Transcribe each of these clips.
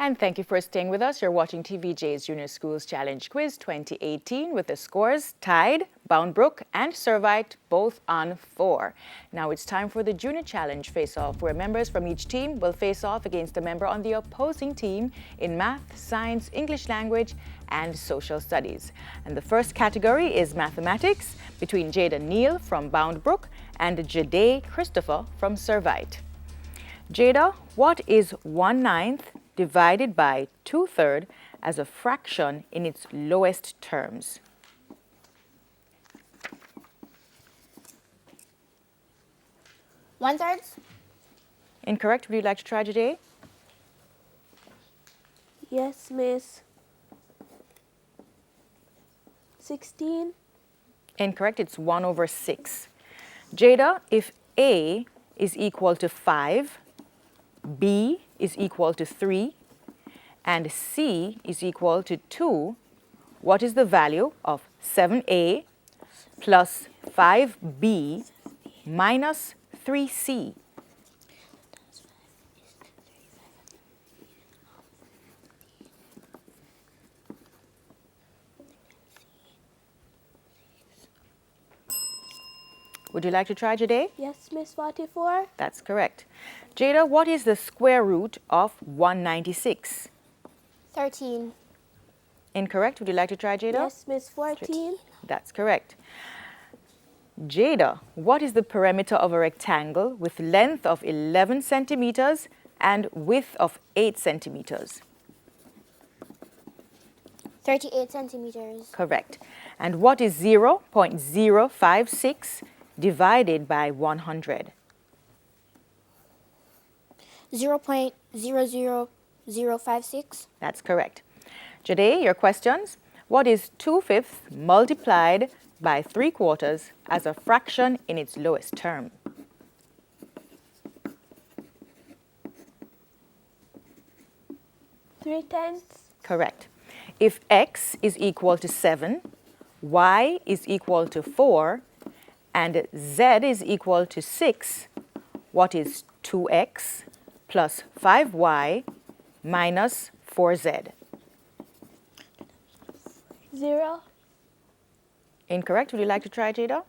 And thank you for staying with us. You're watching TVJ's Junior Schools Challenge Quiz 2018 with the scores tied, Boundbrook and Servite both on 4. Now it's time for the Junior Challenge face-off, where members from each team will face off against a member on the opposing team in math, science, English language, and social studies. And the first category is mathematics between Jada Neal from Boundbrook and Jade Christopher from Servite. Jada, what is 1/9 divided by 2/3 as a fraction in its lowest terms? One-third. Incorrect. Would you like to try, Jade? Yes, Miss. 16. Incorrect. It's 1/6. Jada, if A is equal to 5, B is equal to 3, and C is equal to 2, what is the value of 7A plus 5B minus 3C? Would you like to try, Jade? Yes, Miss. 44. That's correct. Jada, what is the square root of 196? 13. Incorrect. Would you like to try, Jada? Yes, Miss. 14. That's correct. Jada, what is the perimeter of a rectangle with length of 11 centimeters and width of 8 centimeters? 38 centimeters. Correct. And what is 0.056 divided by 100? 0.00056. That's correct. Jade, your questions. What is 2/5 multiplied by 3/4 as a fraction in its lowest term? Three tenths. Correct. If x is equal to 7, y is equal to 4, and z is equal to 6, what is 2x plus 5y minus 4z? 0. Incorrect. Would you like to try, Jada?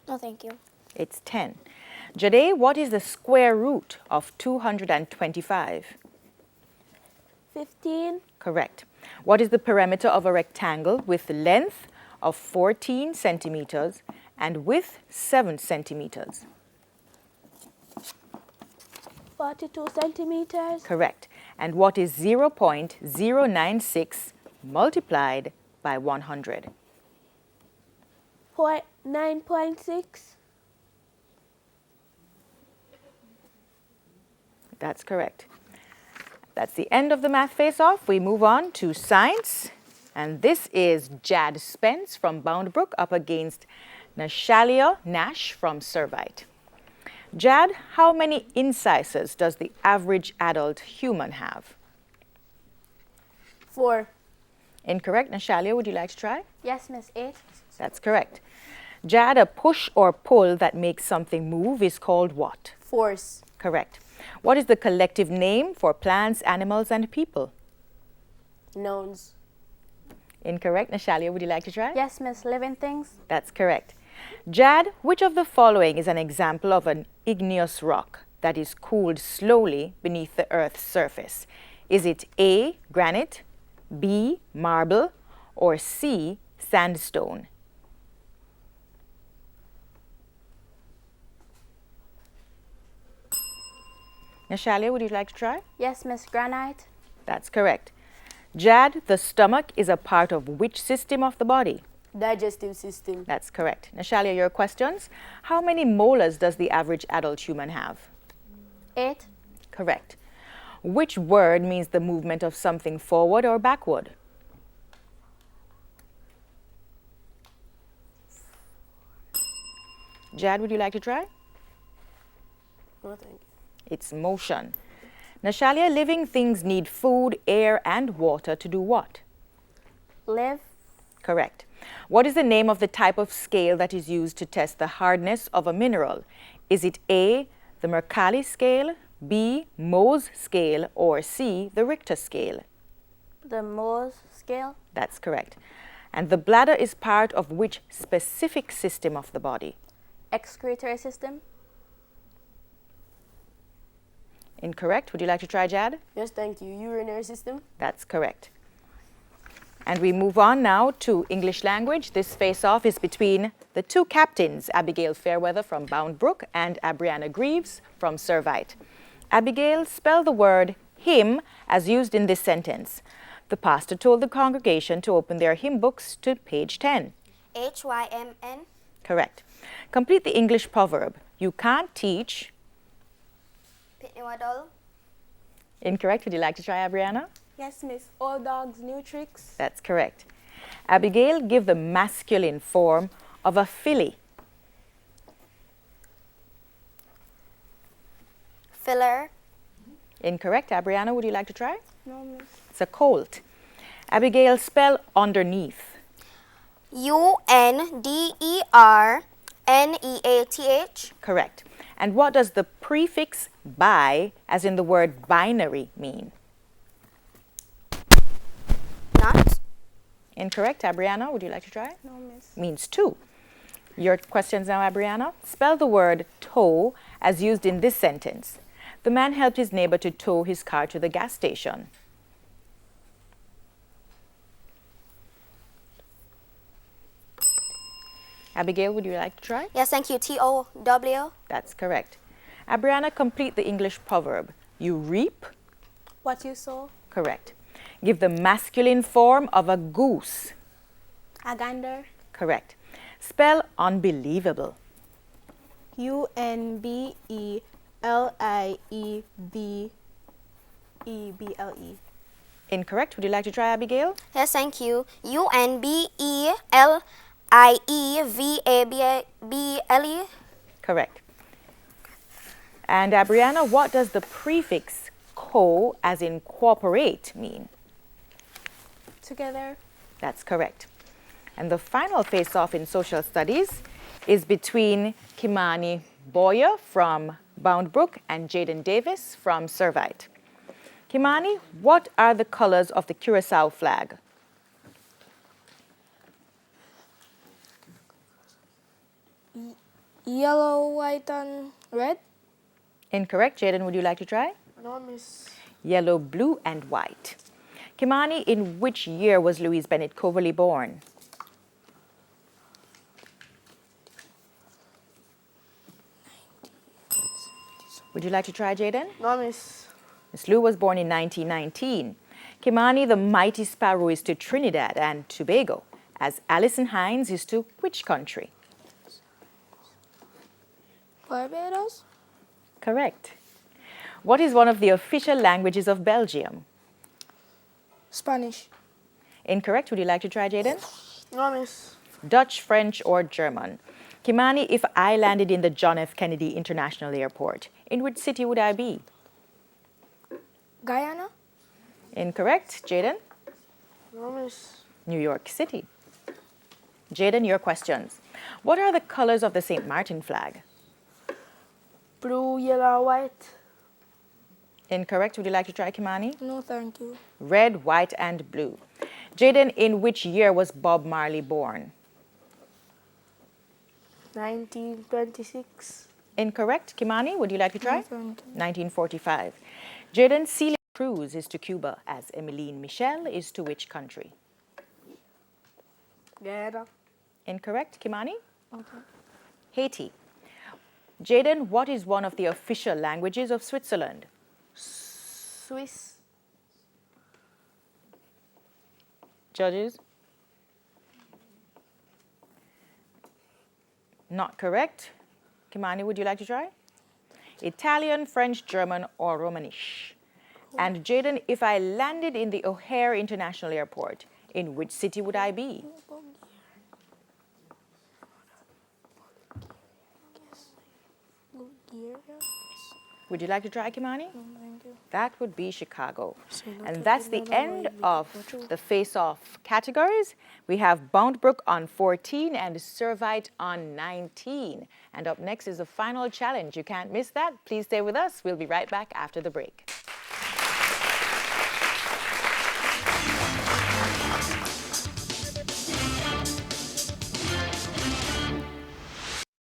No, thank you. It's 10. Jade, what is the square root of 225? 15. Correct. What is the perimeter of a rectangle with length of 14 centimeters and width 7 centimeters? 42 centimeters. Correct. And what is 0.096 multiplied by 100? 9.6. That's correct. That's the end of the math face-off. We move on to science. And this is Jad Spence from Boundbrook up against Nashalia Nash from Servite. Jad, how many incisors does the average adult human have? 4. Incorrect. Nashalia, would you like to try? Yes, Miss. 8. That's correct. Jad, a push or pull that makes something move is called what? Force. Correct. What is the collective name for plants, animals, and people? Nouns. Incorrect. Nashalia, would you like to try? Yes, Miss. Living things. That's correct. Jad, which of the following is an example of an igneous rock that is cooled slowly beneath the Earth's surface? Is it A, granite, B, marble, or C, sandstone? Nashalia, would you like to try? Yes, Miss. Granite. That's correct. Jad, the stomach is a part of which system of the body? Digestive system. That's correct. Nashalia, your questions. How many molars does the average adult human have? 8. Correct. Which word means the movement of something forward or backward? Jad, would you like to try? No, thank you. It's motion. Nashalia, living things need food, air, and water to do what? Live. Correct. What is the name of the type of scale that is used to test the hardness of a mineral? Is it A, the Mercalli scale, B. Mohs scale, or C. The Richter scale? The Mohs scale. That's correct. And the bladder is part of which specific system of the body? Excretory system. Incorrect. Would you like to try, Jad? Yes, thank you. Urinary system. That's correct. And we move on now to English language. This face-off is between the two captains, Abigail Fairweather from Boundbrook and Abrianna Greaves from Servite. Abigail, spell the word hymn as used in this sentence. The pastor told the congregation to open their hymn books to page 10. HYMN. Correct. Complete the English proverb. You can't teach. Pitney Waddle. Incorrect. Would you like to try, Abrianna? Yes, miss. Old dogs, new tricks. That's correct. Abigail, give the masculine form of a filly. Filler. Incorrect. Abrianna, would you like to try? No, miss. It's a colt. Abigail, spell underneath. UNDERNEATH. Correct. And what does the prefix bi, as in the word binary, mean? Not. Incorrect. Abrianna, would you like to try? No, miss. Means two. Your questions now, Abrianna. Spell the word tow as used in this sentence. The man helped his neighbor to tow his car to the gas station. Abigail, would you like to try? Yes, thank you. TOW. That's correct. Abrianna, complete the English proverb. You reap. What you saw? Correct. Give the masculine form of a goose. A gander. Correct. Spell unbelievable. UNBELIEVEBLE. Incorrect. Would you like to try, Abigail? Yes, thank you. UNBELIEVABLE. Correct. And Abrianna, what does the prefix co, as in cooperate, mean? Together. That's correct. And the final face-off in social studies is between Kimani Boyer from Boundbrook and Jaden Davis from Servite. Kimani, what are the colors of the Curacao flag? Yellow, white, and red. Incorrect. Jaden, would you like to try? No, miss. Yellow, blue, and white. Kimani, in which year was Louise Bennett Coverley born? Would you like to try, Jaden? No, miss. Miss Lou was born in 1919. Kimani, the mighty sparrow, is to Trinidad and Tobago, as Alison Hines is to which country? Barbados. Correct. What is one of the official languages of Belgium? Spanish. Incorrect. Would you like to try, Jaden? No, miss. Dutch, French, or German? Kimani, if I landed in the John F. Kennedy International Airport, in which city would I be? Guyana. Incorrect. Jaden? No, miss. New York City. Jaden, your questions. What are the colors of the St. Martin flag? Blue, yellow, white. Incorrect. Would you like to try, Kimani? No, thank you. Red, white, and blue. Jaden, in which year was Bob Marley born? 1926. Incorrect. Kimani, would you like to try? No, thank you. 1945. Jaden, Celia Cruz is to Cuba, as Emmeline Michel is to which country? Guyana. Incorrect. Kimani? Okay. Haiti. Jaden, what is one of the official languages of Switzerland? Swiss. Judges? Not correct. Kimani, would you like to try? Italian, French, German, or Romanish? And Jaden, if I landed in the O'Hare International Airport, in which city would I be? Would you like to try, Kimani? Thank you. That would be Chicago. Say no And to that's the the no, no, end no, of no, no. the face-off categories. We have Boundbrook on 14 and Servite on 19. And up next is the final challenge. You can't miss that. Please stay with us. We'll be right back after the break.